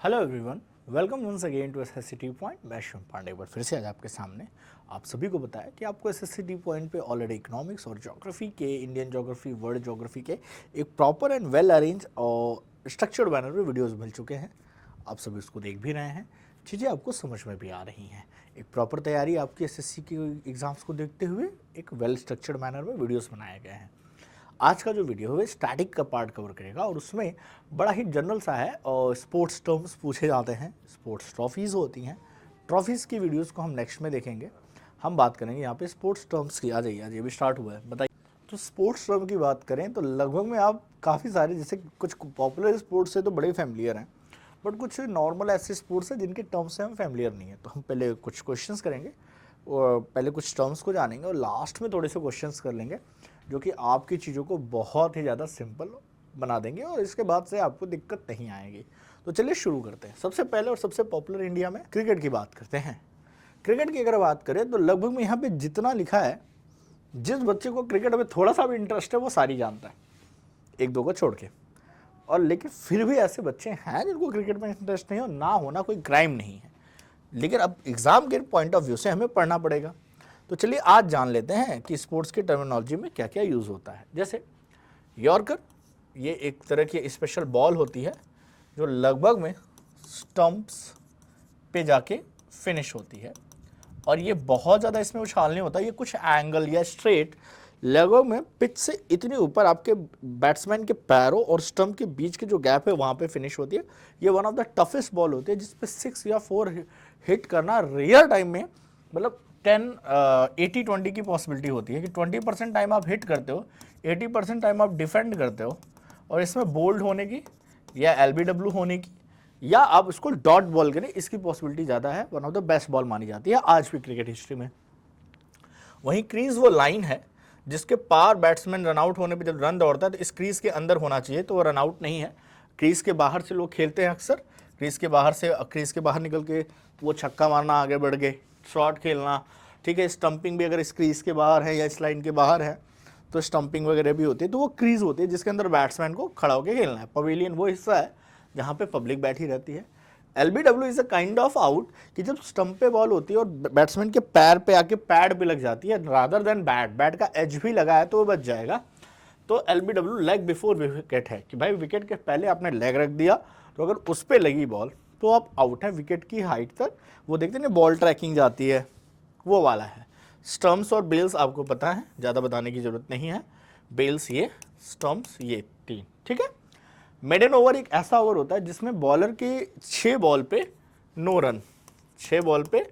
Hello everyone, welcome once again to SSC T point. मैं शिव पांडे एक बार फिर से आज आपके सामने आप सभी को बताया कि आपको एसएससी टी पॉइंट पे ऑलरेडी इकोनॉमिक्स और ज्योग्राफी के, इंडियन ज्योग्राफी, वर्ल्ड ज्योग्राफी के एक प्रॉपर एंड वेल अरेंज और स्ट्रक्चर्ड बैनर में वीडियोस मिल चुके हैं। आप सभी उसको देख भी रहे हैं, चीज़ें आपको समझ में भी आ रही हैं। एक प्रॉपर तैयारी आपकी एसएससी की एग्ज़ाम्स को देखते हुए एक वेल स्ट्रक्चर्ड मैनर में वीडियोस बनाए गए हैं। आज का जो वीडियो है स्टैटिक का पार्ट कवर करेगा और उसमें बड़ा ही जनरल सा है और स्पोर्ट्स टर्म्स पूछे जाते हैं, स्पोर्ट्स ट्रॉफीज़ होती हैं। ट्रॉफीज़ की वीडियोस को हम नेक्स्ट में देखेंगे। हम बात करेंगे यहाँ पे स्पोर्ट्स टर्म्स की। आ जाइए, आज ये भी स्टार्ट हुआ है, बताइए। तो स्पोर्ट्स टर्म की बात करें तो लगभग में आप काफ़ी सारे, जैसे कुछ पॉपुलर स्पोर्ट्स से तो बड़े फैमिलियर हैं, बट कुछ नॉर्मल ऐसे स्पोर्ट्स हैं जिनके टर्म्स से हम फैमिलियर नहीं है। तो हम पहले कुछ क्वेश्चंस करेंगे और पहले कुछ टर्म्स को जानेंगे और लास्ट में थोड़े से क्वेश्चंस कर लेंगे जो कि आपकी चीज़ों को बहुत ही ज़्यादा सिंपल बना देंगे और इसके बाद से आपको दिक्कत नहीं आएगी। तो चलिए शुरू करते हैं। सबसे पहले और सबसे पॉपुलर इंडिया में क्रिकेट की बात करते हैं। क्रिकेट की अगर बात करें तो लगभग में यहाँ पे जितना लिखा है, जिस बच्चे को क्रिकेट में थोड़ा सा भी इंटरेस्ट है वो सारी जानता है, एक दो को छोड़ के। और लेकिन फिर भी ऐसे बच्चे हैं जिनको क्रिकेट में इंटरेस्ट नहीं हो, ना होना कोई क्राइम नहीं है, लेकिन अब एग्ज़ाम के पॉइंट ऑफ व्यू से हमें पढ़ना पड़ेगा। तो चलिए आज जान लेते हैं कि स्पोर्ट्स की टर्मिनोलॉजी में क्या क्या यूज़ होता है। जैसे यॉर्कर, ये एक तरह की स्पेशल बॉल होती है जो लगभग में स्टंप्स पे जाके फिनिश होती है और ये बहुत ज़्यादा इसमें उछाल नहीं होता, ये कुछ एंगल या स्ट्रेट लगभग में पिच से इतनी ऊपर आपके बैट्समैन के पैरों और स्टंप के बीच के जो गैप है वहाँ पे फिनिश होती है। ये one of the toughest ball होती है जिस पे 6 या 4 हिट करना रेयर टाइम में, मतलब 80-20 की पॉसिबिलिटी होती है कि 20% टाइम आप हिट करते हो, 80% टाइम आप डिफेंड करते हो। और इसमें बोल्ड होने की या एलबीडब्ल्यू होने की या आप इसको डॉट बॉल करें, इसकी पॉसिबिलिटी ज़्यादा है। One of the best ball मानी जाती है आज भी क्रिकेट हिस्ट्री में। वहीं क्रीज वो लाइन है जिसके पार बैट्समैन रन आउट होने पे जब रन दौड़ता है तो इस क्रीज के अंदर होना चाहिए, तो वो रन आउट नहीं है। क्रीज के बाहर से लोग खेलते हैं अक्सर, क्रीज के बाहर निकल के वो छक्का मारना, आगे बढ़ गए, शॉट खेलना, ठीक है। स्टंपिंग भी अगर इस क्रीज के बाहर है या इस लाइन के बाहर है तो स्टंपिंग वगैरह भी होती है। तो वो क्रीज होती है जिसके अंदर बैट्समैन को खड़ा होकर खेलना है। पवेलियन वो हिस्सा है जहाँ पे पब्लिक बैठी रहती है। LBW is a kind of out कि जब स्टंप पे बॉल होती है और बैट्समैन के पैर पे आके पैड पे लग जाती है, रादर देन बैट का एज भी लगा है तो वो बच जाएगा। तो एलबीडब्ल्यू लेग बिफोर विकेट है कि भाई विकेट के पहले आपने लेग रख दिया तो अगर उस पर लगी बॉल तो आप आउट है विकेट की हाइट तक। वो देखते हैं बॉल ट्रैकिंग जाती है, वो वाला है। स्टम्प्स और बेल्स आपको पता है, ज़्यादा बताने की जरूरत नहीं है। बेल्स ये, स्टम्प्स ये 3, ठीक है। मेडन ओवर एक ऐसा ओवर होता है जिसमें बॉलर के 6 बॉल पे नो रन, 6 बॉल पे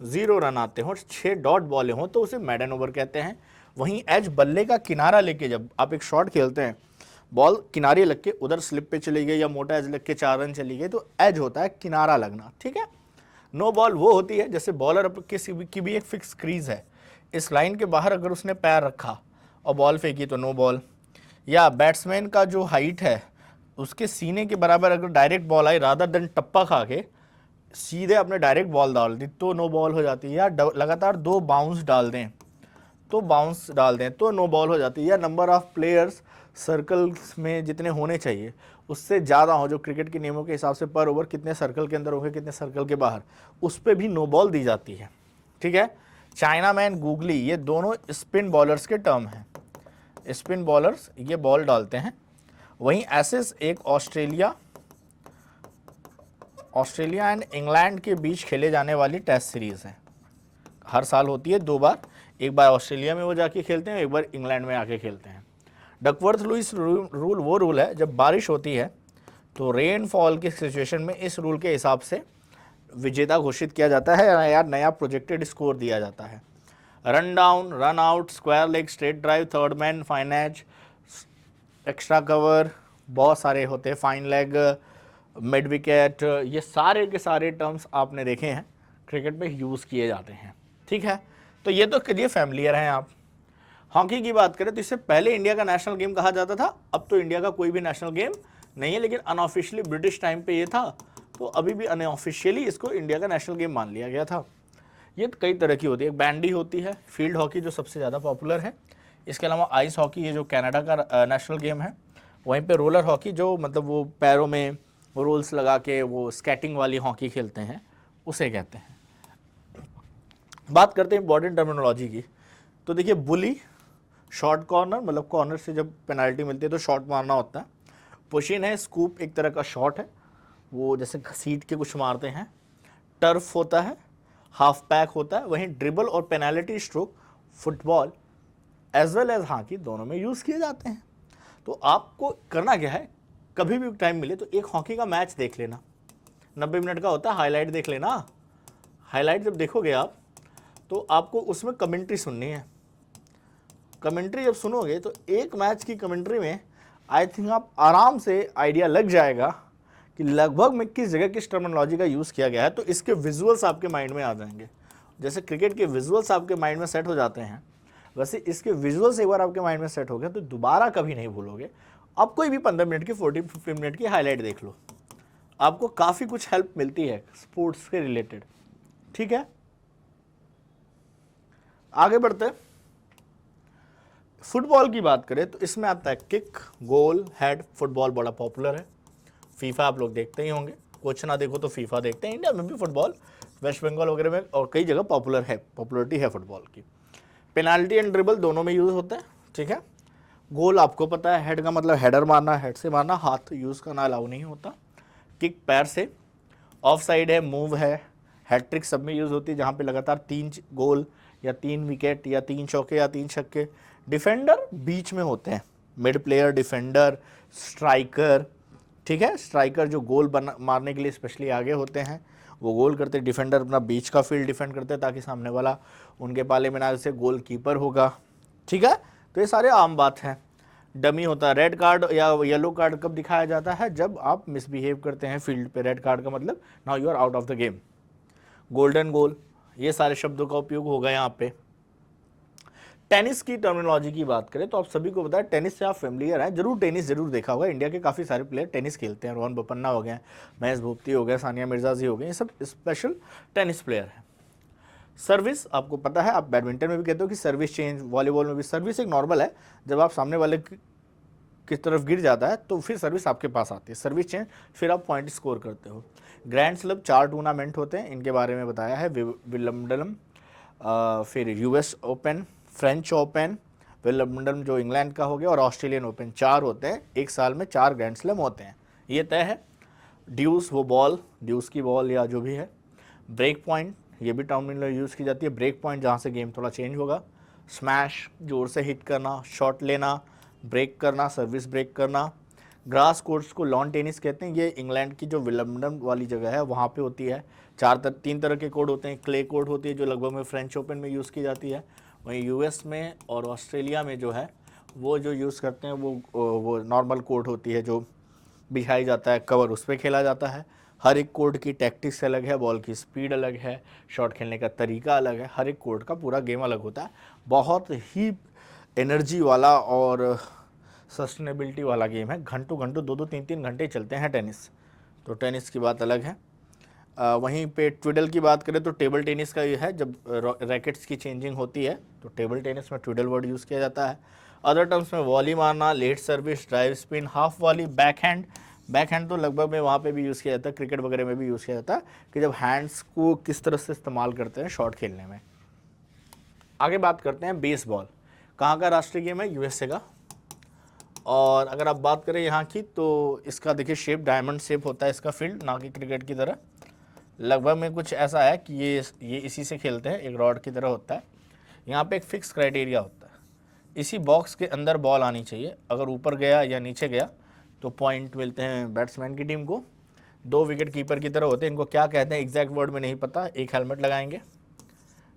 0 रन आते हों और 6 डॉट बॉलें हों तो उसे मेडन ओवर कहते हैं। वहीं एज बल्ले का किनारा लेके जब आप एक शॉट खेलते हैं, बॉल किनारे लग के उधर स्लिप पे चली गई या मोटा एज लग के 4 रन चली गई तो एज होता है किनारा लगना, ठीक है। नो बॉल वो होती है जैसे बॉलर किसी की भी एक फिक्स क्रीज है, इस लाइन के बाहर अगर उसने पैर रखा और बॉल फेंकी तो नो बॉल। या बैट्समैन का जो हाइट है उसके सीने के बराबर अगर डायरेक्ट बॉल आई रादर देन टप्पा खा के सीधे अपने डायरेक्ट बॉल डाल दी तो नो बॉल हो जाती है। या लगातार 2 बाउंस डाल दें तो नो बॉल हो जाती है। या नंबर ऑफ प्लेयर्स सर्कल्स में जितने होने चाहिए उससे ज़्यादा हो, जो क्रिकेट के नियमों के हिसाब से पर ओवर कितने सर्कल के अंदर होंगे कितने सर्कल के बाहर, उस पर भी नो बॉल दी जाती है, ठीक है। चाइना मैन, गूगली, ये दोनों स्पिन बॉलर्स के टर्म हैं। स्पिन बॉलर्स ये बॉल डालते हैं। वहीं एसेस एक ऑस्ट्रेलिया एंड इंग्लैंड के बीच खेले जाने वाली टेस्ट सीरीज़ है। हर साल होती है 2 बार, एक बार ऑस्ट्रेलिया में वो जाके खेलते हैं, एक बार इंग्लैंड में आके खेलते हैं। डकवर्थ लुईस रूल वो रूल है जब बारिश होती है तो रेनफॉल की सिचुएशन में इस रूल के हिसाब से विजेता घोषित किया जाता है या नया प्रोजेक्टेड स्कोर दिया जाता है। Run down, run out, square leg, straight drive, third man, fine edge, extra cover, बहुत सारे होते हैं, फाइन लेग, मिड विकेट, ये सारे के सारे टर्म्स आपने देखे हैं क्रिकेट में यूज़ किए जाते हैं, ठीक है। तो ये तो चलिए फैमिलियर हैं आप। हॉकी की बात करें तो इससे पहले इंडिया का नेशनल गेम कहा जाता था, अब तो इंडिया का कोई भी नेशनल गेम नहीं है, लेकिन अनऑफिशियली ब्रिटिश टाइम पे ये था तो अभी भी अनऑफिशियली इसको इंडिया का नेशनल गेम मान लिया गया था। ये कई तरह की होती है, बैंडी होती है, फील्ड हॉकी जो सबसे ज़्यादा पॉपुलर है, इसके अलावा आइस हॉकी ये जो कनाडा का नेशनल गेम है, वहीं पे रोलर हॉकी जो मतलब वो पैरों में वो रोल्स लगा के वो स्केटिंग वाली हॉकी खेलते हैं, उसे कहते हैं। बात करते हैं इंपॉर्टेंट टर्मिनोलॉजी की, तो देखिए बुली, शॉर्ट कॉर्नर, मतलब कॉर्नर से जब पेनाल्टी मिलती है तो शॉट मारना होता है। पुशिन है, स्कूप एक तरह का शॉट है, वो जैसे घसीट के कुछ मारते हैं। टर्फ होता है, हाफ पैक होता है। वहीं ड्रिबल और penalty stroke football as well as hockey दोनों में यूज़ किए जाते हैं। तो आपको करना क्या है, कभी भी टाइम मिले तो एक हॉकी का मैच देख लेना, 90 मिनट का होता है, हाईलाइट देख लेना। हाईलाइट जब देखोगे आप तो आपको उसमें कमेंट्री सुननी है। कमेंट्री जब सुनोगे तो एक मैच की कमेंट्री में आई थिंक आप आराम से आइडिया लग जाएगा कि लगभग में किस जगह किस टर्मिनोलॉजी का यूज़ किया गया है। तो इसके विजुअल्स आपके माइंड में आ जाएंगे। जैसे क्रिकेट के विजुअल्स आपके माइंड में सेट हो जाते हैं, वैसे इसके विजुअल्स एक बार आपके माइंड में सेट हो गए तो दोबारा कभी नहीं भूलोगे। अब कोई भी 15 मिनट की 40-50 मिनट की हाईलाइट देख लो, आपको काफ़ी कुछ हेल्प मिलती है स्पोर्ट्स के रिलेटेड। ठीक है, आगे बढ़ते हैं। फुटबॉल की बात करें तो इसमें आता है किक, गोल, हेड। फुटबॉल बड़ा पॉपुलर है, फीफा आप लोग देखते ही होंगे, कुछ ना देखो तो फीफा देखते हैं। इंडिया में भी फुटबॉल, वेस्ट बंगाल वगैरह में और कई जगह पॉपुलर है, पॉपुलरिटी है फुटबॉल की। पेनाल्टी एंड ड्रिबल दोनों में यूज़ होता है। ठीक है, गोल आपको पता है, हेड का मतलब हेडर मारना, हेड से मारना, हाथ यूज़ करना अलाउ नहीं होता। किक पैर से, ऑफ साइड है, मूव है, हैट्रिक सब में यूज़ होती है जहाँ पे लगातार 3 गोल या 3 विकेट या 3 चौके या 3 छक्के। डिफेंडर बीच में होते हैं, मिड प्लेयर, डिफेंडर, स्ट्राइकर। ठीक है, स्ट्राइकर जो गोल बना मारने के लिए स्पेशली आगे होते हैं, वो गोल करते। डिफेंडर अपना बीच का फील्ड डिफेंड करते हैं ताकि सामने वाला उनके पाले में ना, जैसे गोल कीपर होगा। ठीक है, तो ये सारे आम बात हैं। डमी होता है, रेड कार्ड या येलो कार्ड कब दिखाया जाता है, जब आप मिसबिहेव करते हैं फील्ड पे। रेड कार्ड का मतलब now you are out of the game. Golden goal, ये सारे शब्दों का उपयोग होगा यहाँ पे। टेनिस की टर्मिनोलॉजी की बात करें तो आप सभी को पता है, टेनिस से आप फेमिलियर हैं, जरूर टेनिस जरूर देखा होगा। इंडिया के काफ़ी सारे प्लेयर टेनिस खेलते हैं, रोहन बोपन्ना हो गए, महेश भूपति हो गए, सानिया मिर्जा जी हो गए, ये सब स्पेशल टेनिस प्लेयर हैं। सर्विस आपको पता है, आप बैडमिंटन में भी कहते हो कि सर्विस चेंज, वॉलीबॉल में भी सर्विस एक नॉर्मल है, जब आप सामने वाले की तरफ गिर जाता है तो फिर सर्विस आपके पास आती है। सर्विस चेंज, फिर आप पॉइंट स्कोर करते हो। ग्रैंड स्लैम 4 टूर्नामेंट होते हैं, इनके बारे में बताया है। विम्बलडन, फिर US open, French open, Wimbledon जो इंग्लैंड का हो गया, और ऑस्ट्रेलियन ओपन। 4 होते हैं, एक साल में 4 ग्रैंड स्लैम होते हैं, ये तय है। ड्यूस, वो बॉल, ड्यूस की बॉल या जो भी है। ब्रेक पॉइंट, ये भी टर्मिनोलॉजी यूज़ की जाती है, ब्रेक पॉइंट जहाँ से गेम थोड़ा चेंज होगा। स्मैश, जोर से हिट करना, शॉट लेना, ब्रेक करना, सर्विस ब्रेक करना। ग्रास कोर्ट्स को लॉन टेनिस कहते हैं, ये इंग्लैंड की जो विम्बलडन वाली जगह है वहाँ पे होती है। 3 तरह के कोर्ट होते हैं। क्ले कोर्ट होती है जो लगभग में फ्रेंच ओपन में यूज़ की जाती है, वहीं यूएस में और ऑस्ट्रेलिया में जो है वो जो यूज़ करते हैं वो नॉर्मल कोर्ट होती है, जो बिछाई जाता है कवर, उस पर खेला जाता है। हर एक कोर्ट की टैक्टिक्स अलग है, बॉल की स्पीड अलग है, शॉट खेलने का तरीका अलग है, हर एक कोर्ट का पूरा गेम अलग होता है। बहुत ही एनर्जी वाला और सस्टेनेबिलिटी वाला गेम है, घंटों घंटों 2-2 3-3 घंटे चलते हैं टेनिस, तो टेनिस की बात अलग है। वहीं पे ट्विडल की बात करें तो टेबल टेनिस का ये है, जब रैकेट्स की चेंजिंग होती है तो टेबल टेनिस में ट्विडल वर्ड यूज़ किया जाता है। अदर टर्म्स में वॉली मारना, let service, drive spin, half volley, back hand. Back hand तो लगभग में वहाँ पे भी यूज़ किया जाता है, क्रिकेट वगैरह में भी यूज़ किया जाता है कि जब हैंड्स को किस तरह से इस्तेमाल करते हैं शॉट खेलने में। आगे बात करते हैं बेसबॉल, कहाँ का राष्ट्रीय गेम है, यूएसए का। और अगर आप बात करें यहाँ की तो इसका देखिए शेप डायमंड शेप होता है इसका फील्ड, ना कि क्रिकेट की तरह। लगभग में कुछ ऐसा है कि ये इसी से खेलते हैं, एक रॉड की तरह होता है। यहाँ पे एक फिक्स क्राइटेरिया होता है, इसी बॉक्स के अंदर बॉल आनी चाहिए, अगर ऊपर गया या नीचे गया तो पॉइंट मिलते हैं बैट्समैन की टीम को। 2 विकेट कीपर की तरह होते हैं, इनको क्या कहते हैं एग्जैक्ट वर्ड में नहीं पता। एक हेलमेट लगाएंगे,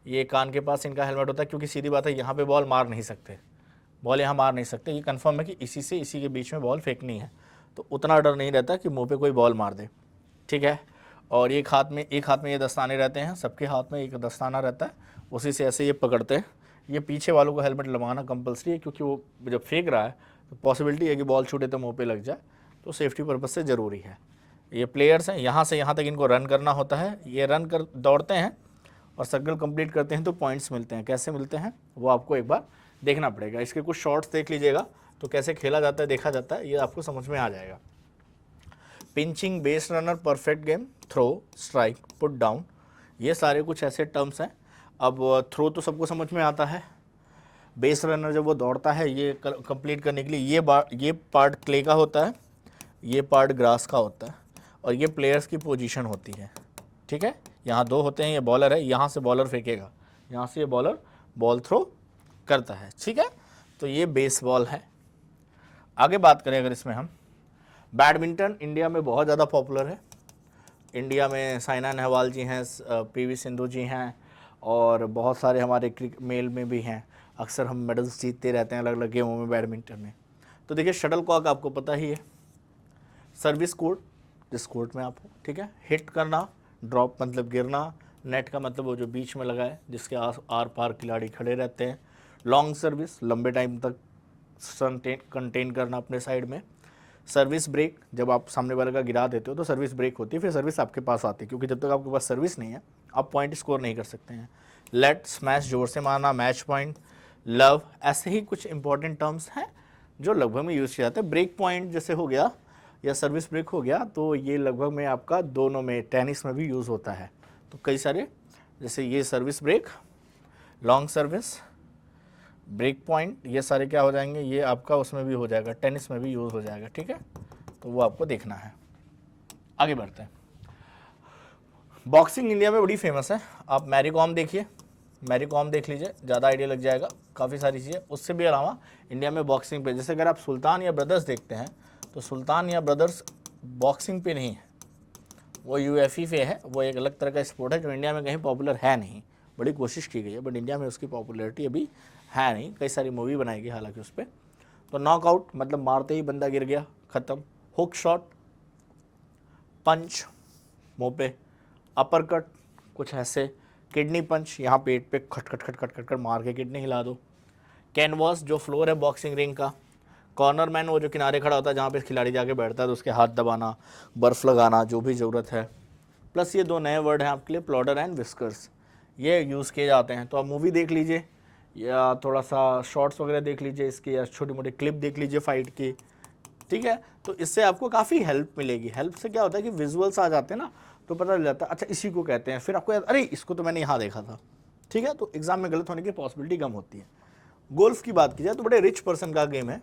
ये कान के पास इनका हेलमेट होता है, क्योंकि सीधी बात है यहाँ पे बॉल मार नहीं सकते, बॉल यहाँ मार नहीं सकते, ये कंफर्म है कि इसी के बीच में बॉल फेंकनी है, तो उतना डर नहीं रहता कि मुंह पे कोई बॉल मार दे। ठीक है, और एक हाथ में ये दस्ताने रहते हैं, सबके हाथ में एक दस्ताना रहता है, उसी से ऐसे ये पकड़ते हैं। ये पीछे वालों को हेलमेट लगाना कंपलसरी है, क्योंकि वो जब फेंक रहा है तो पॉसिबिलिटी है कि बॉल छूटे तो मुँह पे लग जाए, तो सेफ्टी पर्पज़ से ज़रूरी है। ये प्लेयर्स हैं, यहाँ से यहाँ तक इनको रन करना होता है, ये रन कर दौड़ते हैं और सर्कल कंप्लीट करते हैं तो पॉइंट्स मिलते हैं। कैसे मिलते हैं वो आपको एक बार देखना पड़ेगा, इसके कुछ शॉट्स देख लीजिएगा तो कैसे खेला जाता है देखा जाता है, ये आपको समझ में आ जाएगा। Pinching, base runner, perfect game, throw, strike, put down, ये सारे कुछ ऐसे टर्म्स हैं। अब थ्रो तो सबको समझ में आता है। बेस रनर जब वो दौड़ता है ये कंप्लीट करने के लिए, ये पार्ट क्ले का होता है, ये पार्ट ग्रास का होता है, और ये प्लेयर्स की पोजीशन होती है। ठीक है, यहाँ दो होते हैं, ये बॉलर है, यहाँ से बॉलर फेंकेगा, यहाँ से ये बॉलर बॉल थ्रो करता है। ठीक है, तो ये बेसबॉल है। आगे बात करें अगर इसमें हम, बैडमिंटन इंडिया में बहुत ज़्यादा पॉपुलर है। इंडिया में साइना नेहवाल जी हैं, पीवी सिंधु जी हैं, और बहुत सारे हमारे मेल में भी हैं। अक्सर हम मेडल्स जीतते रहते हैं अलग अलग गेमों में बैडमिंटन में। तो देखिए शटल कॉक आपको पता ही है, सर्विस कोर्ट, जिस कोर्ट में आप हो, ठीक है, हिट करना, ड्रॉप मतलब गिरना, नेट का मतलब वो जो बीच में लगा है जिसके आर पार खिलाड़ी खड़े रहते हैं, लॉन्ग सर्विस लंबे टाइम तक कंटेन करना अपने साइड में, सर्विस ब्रेक जब आप सामने वाले का गिरा देते हो तो सर्विस ब्रेक होती है, फिर सर्विस आपके पास आती है, क्योंकि जब तक आपके पास सर्विस नहीं है आप पॉइंट स्कोर नहीं कर सकते हैं। लेट, स्मैश जोर से मारना, मैच पॉइंट, लव, ऐसे ही कुछ इंपॉर्टेंट टर्म्स हैं जो लगभग में यूज़ किया जाता है। ब्रेक पॉइंट जैसे हो गया या सर्विस ब्रेक हो गया, तो ये लगभग में आपका दोनों में, टेनिस में भी यूज़ होता है। तो कई सारे, जैसे ये service break, long service, break point, ये सारे क्या हो जाएंगे, ये आपका उसमें भी हो जाएगा, टेनिस में भी यूज़ हो जाएगा। ठीक है, तो वो आपको देखना है। आगे बढ़ते हैं। बॉक्सिंग इंडिया में बड़ी फेमस है। आप मैरी कॉम देखिए, मैरी कॉम देख लीजिए, ज़्यादा आइडिया लग जाएगा, काफ़ी सारी चीज़ें। उससे भी अलावा इंडिया में बॉक्सिंग पे, जैसे अगर आप सुल्तान या ब्रदर्स देखते हैं, तो सुल्तान या ब्रदर्स बॉक्सिंग पे नहीं है, वो यूएफई पे है। वो एक अलग तरह का स्पोर्ट है जो इंडिया में कहीं पॉपुलर है नहीं। बड़ी कोशिश की गई है बट इंडिया में उसकी पॉपुलैरिटी अभी है नहीं। कई सारी मूवी बनाई गई हालांकि उस पर। तो नॉकआउट मतलब मारते ही बंदा गिर गया, ख़त्म। हुक शॉट, पंच मुँह पे, अपर कट कुछ ऐसे, किडनी पंच, यहाँ पेट पे खट खट खट खट खट खट मार के किडनी हिला दो। कैनवास जो फ्लोर है बॉक्सिंग रिंग का, कॉर्नर मैन वो जो किनारे खड़ा होता है जहाँ पे खिलाड़ी जाके बैठता है, तो उसके हाथ दबाना, बर्फ़ लगाना, जो भी ज़रूरत है। प्लस ये दो नए वर्ड हैं आपके लिए, प्लॉडर एंड विस्कर्स, ये यूज़ किए जाते हैं। तो आप मूवी देख लीजिए या थोड़ा सा शॉर्ट्स वगैरह देख लीजिए इसकी, या छोटी मोटी क्लिप देख लीजिए फाइट की। ठीक है, तो इससे आपको काफ़ी हेल्प मिलेगी। हेल्प से क्या होता है कि विजुअल्स आ जाते हैं ना, तो पता चल जाता है अच्छा इसी को कहते हैं, फिर आपको याद, अरे इसको तो मैंने यहाँ देखा था। ठीक है, तो एग्जाम में गलत होने की पॉसिबिलिटी कम होती है। गोल्फ की बात की जाए तो बड़े रिच पर्सन का गेम है।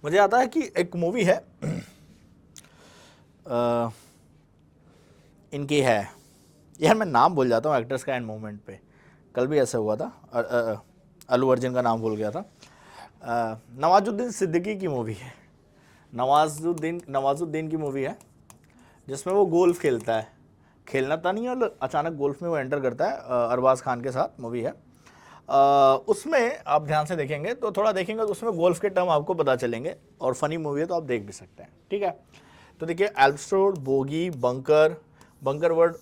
मुझे आता है कि एक मूवी है इनकी है यार, मैं नाम भूल जाता हूँ एक्टर्स का एंड मोमेंट पे, कल भी ऐसा हुआ था, अल्लू अर्जुन का नाम भूल गया था। नवाजुद्दीन सिद्दीकी की मूवी है, नवाजुद्दीन की मूवी है, जिसमें वो गोल्फ खेलता है, खेलना था नहीं और अचानक गोल्फ में वो एंटर करता है, अरबाज खान के साथ मूवी है। उसमें आप ध्यान से देखेंगे तो थोड़ा देखेंगे तो उसमें गोल्फ के टर्म आपको पता चलेंगे, और फनी मूवी है तो आप देख भी सकते हैं। ठीक है, तो देखिए एल्पस्ट्रोड, बोगी, बंकर वर्ड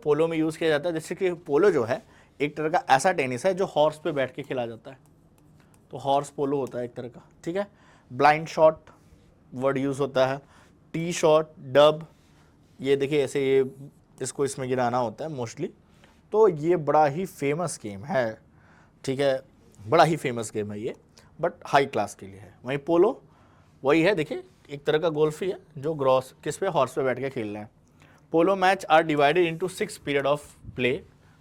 पोलो में यूज़ किया जाता है। जैसे कि पोलो जो है एक तरह का ऐसा टेनिस है जो हॉर्स पे बैठ के खेला जाता है, तो हॉर्स पोलो होता है एक तरह का। ठीक है, ब्लाइंड शॉट वर्ड यूज़ होता है, टी शॉट, डब, ये देखिए ऐसे ये इसको इसमें गिराना होता है मोस्टली। तो ये बड़ा ही फेमस गेम है। ठीक है, बड़ा ही फेमस गेम है ये, बट हाई क्लास के लिए है। वहीं पोलो वही है, देखिए एक तरह का गोल्फ ही है जो ग्रॉस किस पे, हॉर्स पे बैठ के खेल रहे हैं। Polo match are divided into 6 period of play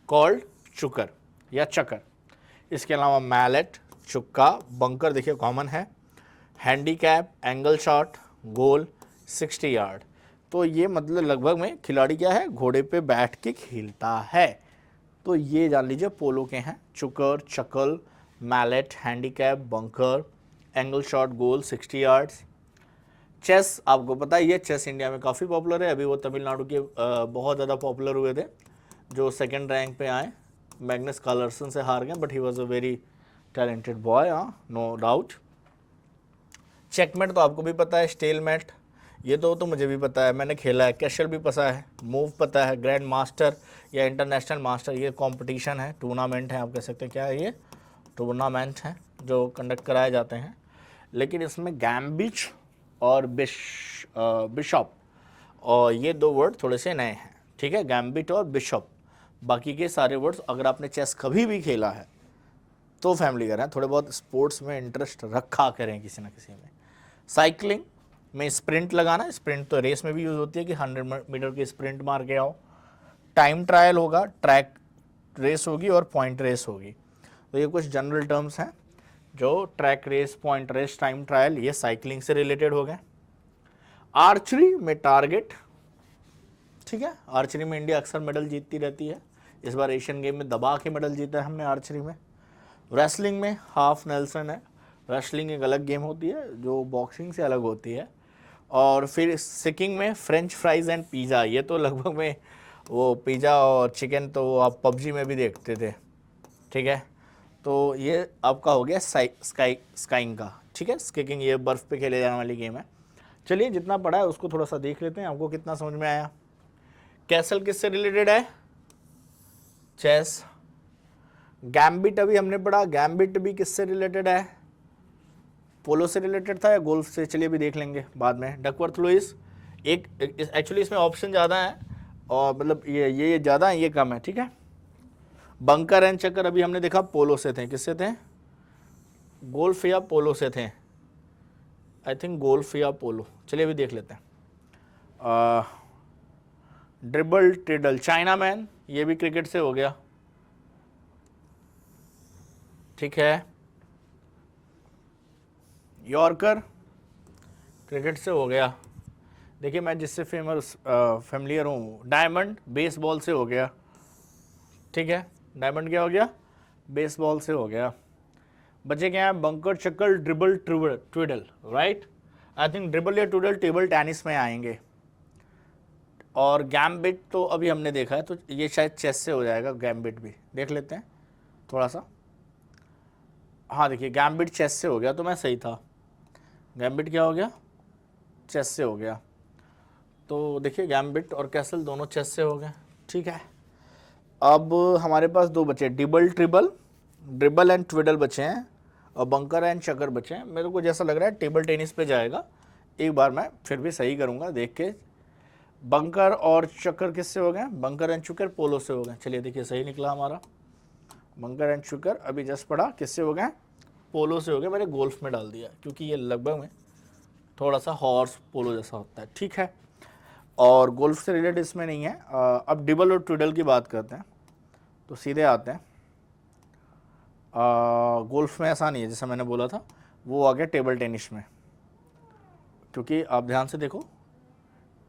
called chukker या चक्कर। इसके अलावा मैलेट, चुक्का, बंकर देखिए कॉमन है, handicap, angle shot, goal, 60 yard. तो ये मतलब लगभग में खिलाड़ी क्या है, घोड़े पे बैठ के खेलता है। तो ये जान लीजिए पोलो के हैं, चुकर, चकल, mallet, handicap, bunker, angle shot, goal, 60 yards. Chess आपको पता है, ये चेस इंडिया में काफ़ी पॉपुलर है। अभी वो तमिलनाडु के बहुत ज़्यादा पॉपुलर हुए थे, जो सेकंड रैंक पे आए, मैग्नस कार्लसन से हार गए, but he was a very talented boy, no doubt. Checkmate तो आपको भी पता है, स्टेलमेट ये तो मुझे भी पता है, मैंने खेला है। कैशल भी पता है, मूव पता है, ग्रैंड मास्टर या इंटरनेशनल मास्टर, ये कंपटीशन है, टूर्नामेंट है, आप कह सकते हैं क्या है ये, टूर्नामेंट है जो कंडक्ट कराए जाते हैं। लेकिन इसमें गैम्बिट और बिशॉप, और ये दो वर्ड थोड़े से नए हैं। ठीक है, गैम्बिट और बिशॉप, बाकी के सारे वर्ड्स अगर आपने चेस कभी भी खेला है तो फैमिली करें, थोड़े बहुत स्पोर्ट्स में इंटरेस्ट रखा करें किसी न किसी में। साइकिलिंग, में स्प्रिंट लगाना, स्प्रिंट तो रेस में भी यूज़ होती है कि 100 मीटर की स्प्रिंट मार के आओ। टाइम ट्रायल होगा, ट्रैक रेस होगी और पॉइंट रेस होगी। तो ये कुछ जनरल टर्म्स हैं जो track race, point race, time trial, ये साइकिलिंग से रिलेटेड हो गए। आर्चरी में टारगेट, ठीक है, आर्चरी में इंडिया अक्सर मेडल जीतती रहती है। इस बार एशियन गेम में दबा के मेडल जीता है हमने आर्चरी में। रेसलिंग में हाफ नेल्सन है, रेसलिंग एक अलग गेम होती है जो बॉक्सिंग से अलग होती है। और फिर सिकिंग में फ्रेंच फ्राइज़ एंड पिज़्ज़ा, ये तो लगभग में वो पिज़्ज़ा और चिकन तो आप पबजी में भी देखते थे, ठीक है। तो ये आपका हो गया स्काइंग का, ठीक है। स्किंग ये बर्फ़ पे खेले जाने वाली गेम है। चलिए जितना पढ़ा है उसको थोड़ा सा देख लेते हैं, आपको कितना समझ में आया। कैसल किससे रिलेटेड है? चेस। गैम्बिट अभी हमने पढ़ा, गैम्बिट भी किससे रिलेटेड है? पोलो से रिलेटेड था या गोल्फ से? चलिए भी देख लेंगे बाद में। डकवर्थ लुइस, एक एक्चुअली इसमें ऑप्शन ज़्यादा है और मतलब ये ज़्यादा है, ये कम है, ठीक है। बंकर एंड चक्कर अभी हमने देखा पोलो से थे, किससे थे? गोल्फ या पोलो से थे? आई थिंक गोल्फ या पोलो। चलिए अभी देख लेते हैं। ड्रिबल ट्रिडल, चाइना मैन, ये भी क्रिकेट से हो गया, ठीक है। यॉर्कर क्रिकेट से हो गया। देखिए मैं जिससे फेमिलियर हूँ, डायमंड बेसबॉल से हो गया, ठीक है। डायमंड क्या हो गया? बेसबॉल से हो गया। बचे क्या है? बंकर, चक्कर, dribble, twiddle, right. I think dribble या ट्विडल टेबल टेनिस में आएंगे। और गैम्बिट तो अभी हमने देखा है, तो ये शायद चेस से हो जाएगा। गैम्बिट भी देख लेते हैं थोड़ा सा। हाँ देखिए गैम्बिट चेस से हो गया, तो मैं सही था। गैम्बिट क्या हो गया? चेस से हो गया। तो देखिए गैम्बिट और कैसल दोनों चेस से हो गए, ठीक है। अब हमारे पास दो बचे, ड्रिबल एंड ट्विडल बचे हैं और बंकर एंड चक्कर बचे हैं। मेरे को जैसा लग रहा है टेबल टेनिस पे जाएगा। एक बार मैं फिर भी सही करूँगा देख के। बंकर और चक्कर किससे हो गए? बंकर एंड चक्कर पोलो से हो गए। चलिए देखिए सही निकला हमारा। बंकर एंड चक्कर अभी जस्ट पढ़ा, किससे हो गए? पोलो से हो गए। मैंने गोल्फ में डाल दिया क्योंकि ये लगभग में थोड़ा सा हॉर्स पोलो जैसा होता है, ठीक है। और गोल्फ से रिलेटेड इसमें नहीं है। अब डिबल और ट्विडल की बात करते हैं, तो सीधे आते हैं। गोल्फ में ऐसा नहीं है, जैसा मैंने बोला था वो आ गया टेबल टेनिस में, क्योंकि आप ध्यान से देखो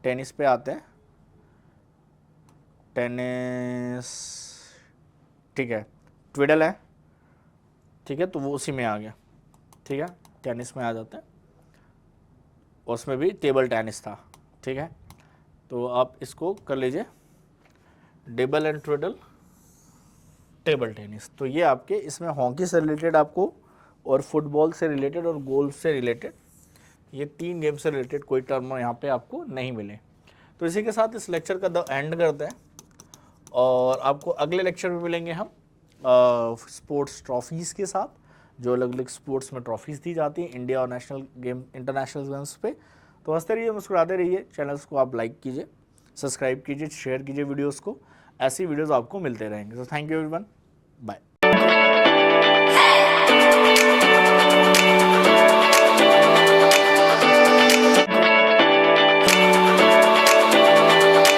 टेनिस पे आते हैं, टेनिस, ठीक है। ट्विडल है, ठीक है, तो वो उसी में आ गया, ठीक है। टेनिस में आ जाते हैं, उसमें भी टेबल टेनिस था, ठीक है। तो आप इसको कर लीजिए, डिबल एंड ट्विडल टेबल टेनिस। तो ये आपके इसमें हॉकी से रिलेटेड आपको और फुटबॉल से रिलेटेड और गोल्फ से रिलेटेड, ये 3 गेम से रिलेटेड कोई टर्म यहाँ पे आपको नहीं मिले। तो इसी के साथ इस लेक्चर का द एंड करते हैं और आपको अगले लेक्चर में मिलेंगे हम स्पोर्ट्स ट्रॉफीज़ के साथ, जो अलग अलग स्पोर्ट्स में ट्रॉफीज़ दी जाती हैं इंडिया और नेशनल गेम, इंटरनेशनल गेम्स पे। तो हंसते रहिए, मुस्कुराते रहिए। चैनल्स को आप लाइक कीजिए, सब्सक्राइब कीजिए, शेयर कीजिए वीडियोज़ को। ऐसी वीडियोज़ आपको मिलते रहेंगे। तो थैंक यू एवरीवन, बाय।